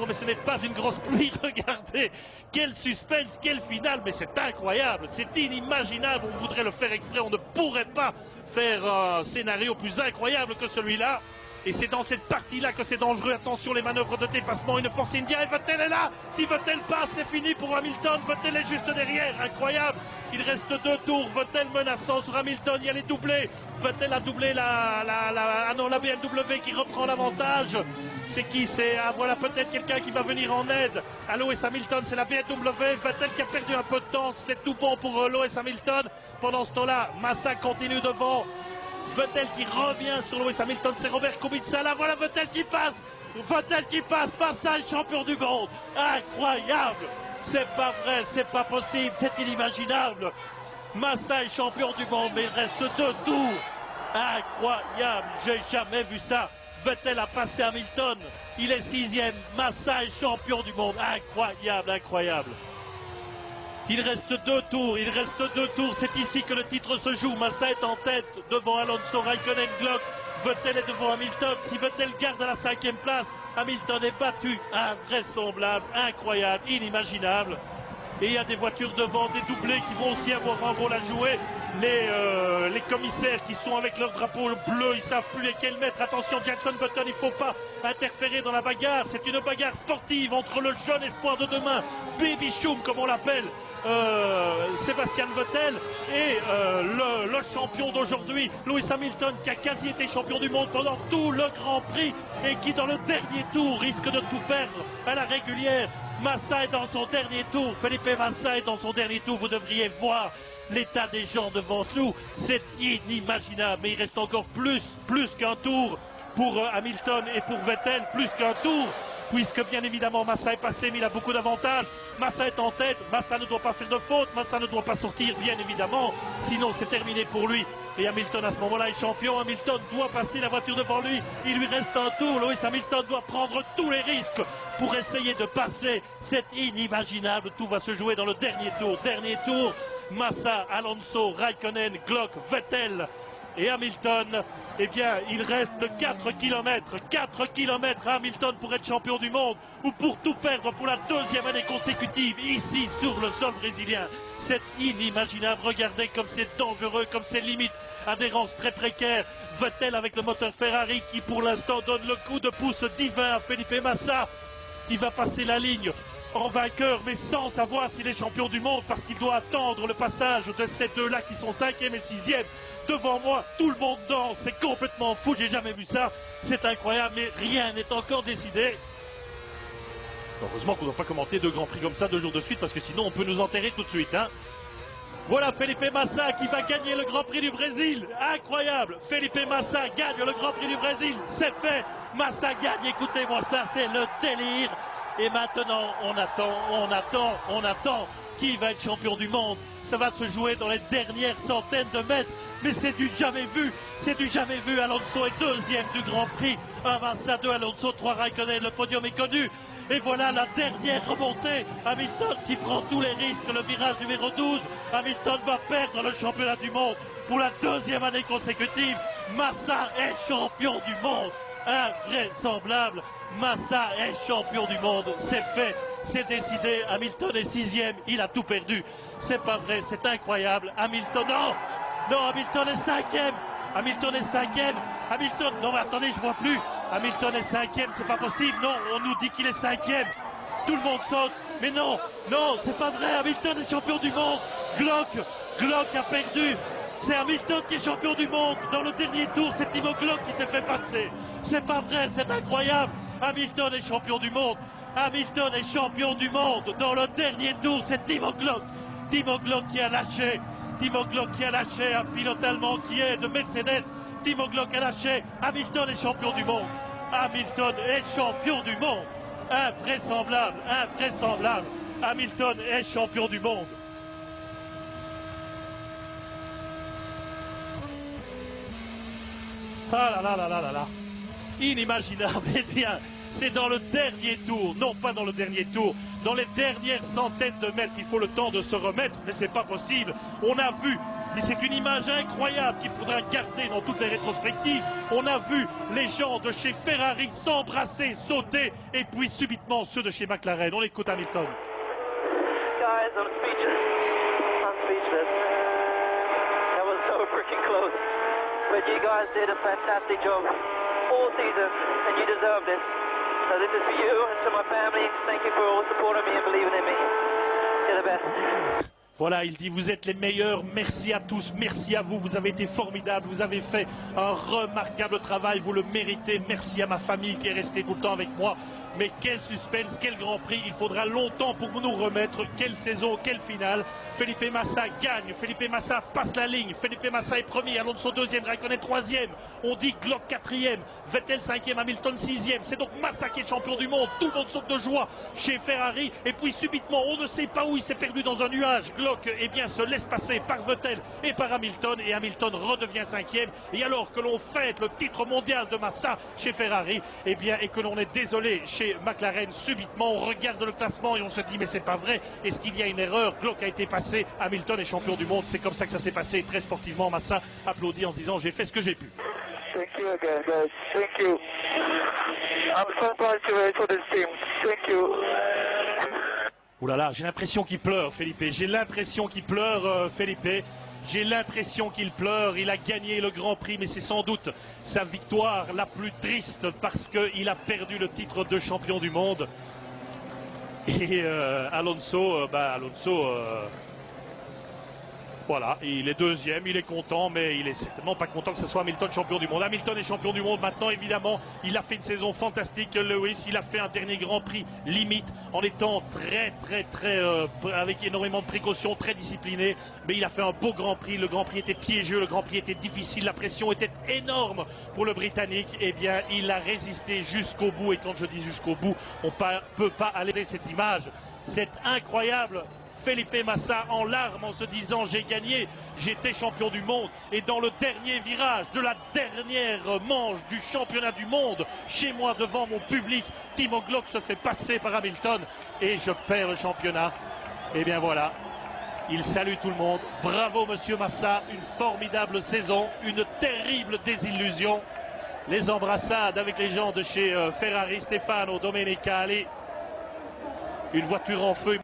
Mais ce n'est pas une grosse pluie, regardez, quel suspense, quel finale, mais c'est incroyable, c'est inimaginable, on voudrait le faire exprès, on ne pourrait pas faire un scénario plus incroyable que celui-là. Et c'est dans cette partie-là que c'est dangereux. Attention, les manœuvres de dépassement, une force India. Et Vettel est là. Si Vettel passe, c'est fini pour Hamilton. Vettel est juste derrière. Incroyable. Il reste 2 tours. Vettel menaçant sur Hamilton. Il y a les doublés. Vettel a doublé la BMW qui reprend l'avantage. C'est qui? C'est voilà peut-être quelqu'un qui va venir en aide à Lewis Hamilton. C'est la BMW. Vettel qui a perdu un peu de temps. C'est tout bon pour Lewis Hamilton. Pendant ce temps-là, Massa continue devant. Vettel qui revient sur Lewis Hamilton, c'est Robert Kubica là, voilà Vettel qui passe, Massa est champion du monde, incroyable, c'est pas vrai, c'est pas possible, c'est inimaginable, Massa est champion du monde, mais il reste 2 tours, incroyable, j'ai jamais vu ça, Vettel a passé Hamilton, il est 6e, Massa est champion du monde, incroyable, incroyable. Il reste 2 tours, c'est ici que le titre se joue. Massa est en tête devant Alonso, Raikkonen, Glock. Vettel est devant Hamilton. Si Vettel garde la 5e place, Hamilton est battu. Invraisemblable, incroyable, inimaginable. Et il y a des voitures devant, des doublés qui vont aussi avoir un rôle à jouer. Les commissaires qui sont avec leur drapeau bleu, ils savent plus lesquels mettre. Attention, Jackson Button, il ne faut pas interférer dans la bagarre. C'est une bagarre sportive entre le jeune espoir de demain, Baby Choum comme on l'appelle, Sébastien Vettel et le champion d'aujourd'hui, Lewis Hamilton, qui a quasi été champion du monde pendant tout le Grand Prix et qui dans le dernier tour risque de tout perdre à la régulière. Massa est dans son dernier tour, Felipe Massa est dans son dernier tour, vous devriez voir l'état des gens devant nous, c'est inimaginable, mais il reste encore plus qu'un tour pour Hamilton et pour Vettel, plus qu'un tour, puisque bien évidemment Massa est passé, mais il a beaucoup d'avantages. Massa est en tête, Massa ne doit pas faire de faute, Massa ne doit pas sortir, bien évidemment, sinon c'est terminé pour lui. Et Hamilton à ce moment-là est champion, Hamilton doit passer la voiture devant lui, il lui reste un tour, Lewis Hamilton doit prendre tous les risques pour essayer de passer, c'est inimaginable, tout va se jouer dans le dernier tour, Massa, Alonso, Raikkonen, Glock, Vettel et Hamilton, eh bien il reste 4 km à Hamilton pour être champion du monde ou pour tout perdre pour la 2e année consécutive ici sur le sol brésilien. C'est inimaginable, regardez comme c'est dangereux, comme c'est limite, adhérence très précaire. Vettel avec le moteur Ferrari qui pour l'instant donne le coup de pouce divin à Felipe Massa qui va passer la ligne en vainqueur, mais sans savoir s'il est champion du monde parce qu'il doit attendre le passage de ces deux-là qui sont 5e et 6e. Devant moi, tout le monde danse, c'est complètement fou, j'ai jamais vu ça, c'est incroyable, mais rien n'est encore décidé. Heureusement qu'on ne doit pas commenter 2 grands prix comme ça 2 jours de suite parce que sinon on peut nous enterrer tout de suite. Voilà Felipe Massa qui va gagner le Grand Prix du Brésil. Incroyable, Felipe Massa gagne le Grand Prix du Brésil, c'est fait. Massa gagne, écoutez-moi ça, c'est le délire. Et maintenant, on attend. Qui va être champion du monde? Ça va se jouer dans les dernières centaines de mètres. Mais c'est du jamais vu. Alonso est 2e du Grand Prix. 1 Massa, 2 Alonso, 3 Raikkonen. Le podium est connu. Et voilà la dernière remontée. Hamilton qui prend tous les risques. Le virage numéro 12. Hamilton va perdre le championnat du monde pour la 2e année consécutive. Massa est champion du monde. Invraisemblable, Massa est champion du monde, c'est fait, c'est décidé, Hamilton est 6e, il a tout perdu, c'est pas vrai, c'est incroyable, Hamilton, non, Hamilton est 5e, Hamilton, non mais attendez, je vois plus, Hamilton est 5e, c'est pas possible, non, on nous dit qu'il est 5e, tout le monde saute, mais non, c'est pas vrai, Hamilton est champion du monde, Glock a perdu. C'est Hamilton qui est champion du monde. Dans le dernier tour, c'est Timo Glock qui s'est fait passer. C'est pas vrai, c'est incroyable. Hamilton est champion du monde. Dans le dernier tour, c'est Timo Glock. Timo Glock qui a lâché. Un pilote allemand qui est de Mercedes. Timo Glock a lâché. Hamilton est champion du monde. Invraisemblable. Hamilton est champion du monde. Ah là. Inimaginable. Eh bien, c'est dans le dernier tour, non pas dans le dernier tour, dans les dernières centaines de mètres, il faut le temps de se remettre, mais c'est pas possible. On a vu mais c'est une image incroyable qu'il faudra garder dans toutes les rétrospectives. On a vu les gens de chez Ferrari s'embrasser, sauter, et puis subitement ceux de chez McLaren. On écoute Hamilton. Guys, I'm speechless. I'm speechless. That was so freaking close. But you guys did a fantastic job all season, and you deserve this. So this is for you and to my family. Thank you for all supporting me and believing in me. You're the best. Voilà, il dit vous êtes les meilleurs, merci à tous, merci à vous, vous avez été formidables, vous avez fait un remarquable travail, vous le méritez, merci à ma famille qui est restée tout le temps avec moi. Mais quel suspense, quel Grand Prix, il faudra longtemps pour nous remettre, quelle saison, quelle finale. Felipe Massa gagne, Felipe Massa passe la ligne, Felipe Massa est premier, Alonso deuxième, Raikkonen troisième, on dit Glock quatrième, Vettel cinquième, Hamilton sixième, c'est donc Massa qui est champion du monde, tout le monde saute de joie chez Ferrari, et puis subitement, on ne sait pas où il s'est perdu dans un nuage, Glock eh bien, se laisse passer par Vettel et par Hamilton, et Hamilton redevient cinquième, et alors que l'on fête le titre mondial de Massa chez Ferrari, eh bien, et que l'on est désolé chez McLaren, subitement on regarde le classement et on se dit mais c'est pas vrai, est-ce qu'il y a une erreur? Glock a été passé, Hamilton est champion du monde, c'est comme ça que ça s'est passé très sportivement. Massa applaudit en disant j'ai fait ce que j'ai pu. Thank you again, guys. Thank you. I'm so proud to race for this team. Thank you. Ouh là là, j'ai l'impression qu'il pleure, Felipe. J'ai l'impression qu'il pleure, Felipe. J'ai l'impression qu'il pleure. Il a gagné le Grand Prix, mais c'est sans doute sa victoire la plus triste parce qu'il a perdu le titre de champion du monde. Et Alonso, voilà, il est deuxième, il est content, mais il est certainement pas content que ce soit Hamilton champion du monde. Hamilton est champion du monde maintenant, évidemment. Il a fait une saison fantastique, Lewis. Il a fait un dernier Grand Prix limite en étant avec énormément de précautions, très discipliné. Mais il a fait un beau Grand Prix. Le Grand Prix était piégeux, le Grand Prix était difficile, la pression était énorme pour le Britannique. Eh bien, il a résisté jusqu'au bout. Et quand je dis jusqu'au bout, on ne peut pas aller cette image. C'est incroyable. Felipe Massa en larmes en se disant j'ai gagné, j'étais champion du monde, et dans le dernier virage de la dernière manche du championnat du monde, chez moi devant mon public, Timo Glock se fait passer par Hamilton et je perds le championnat. Et bien voilà, il salue tout le monde. Bravo monsieur Massa, une formidable saison, une terrible désillusion. Les embrassades avec les gens de chez Ferrari, Stefano Domenicali, une voiture en feu.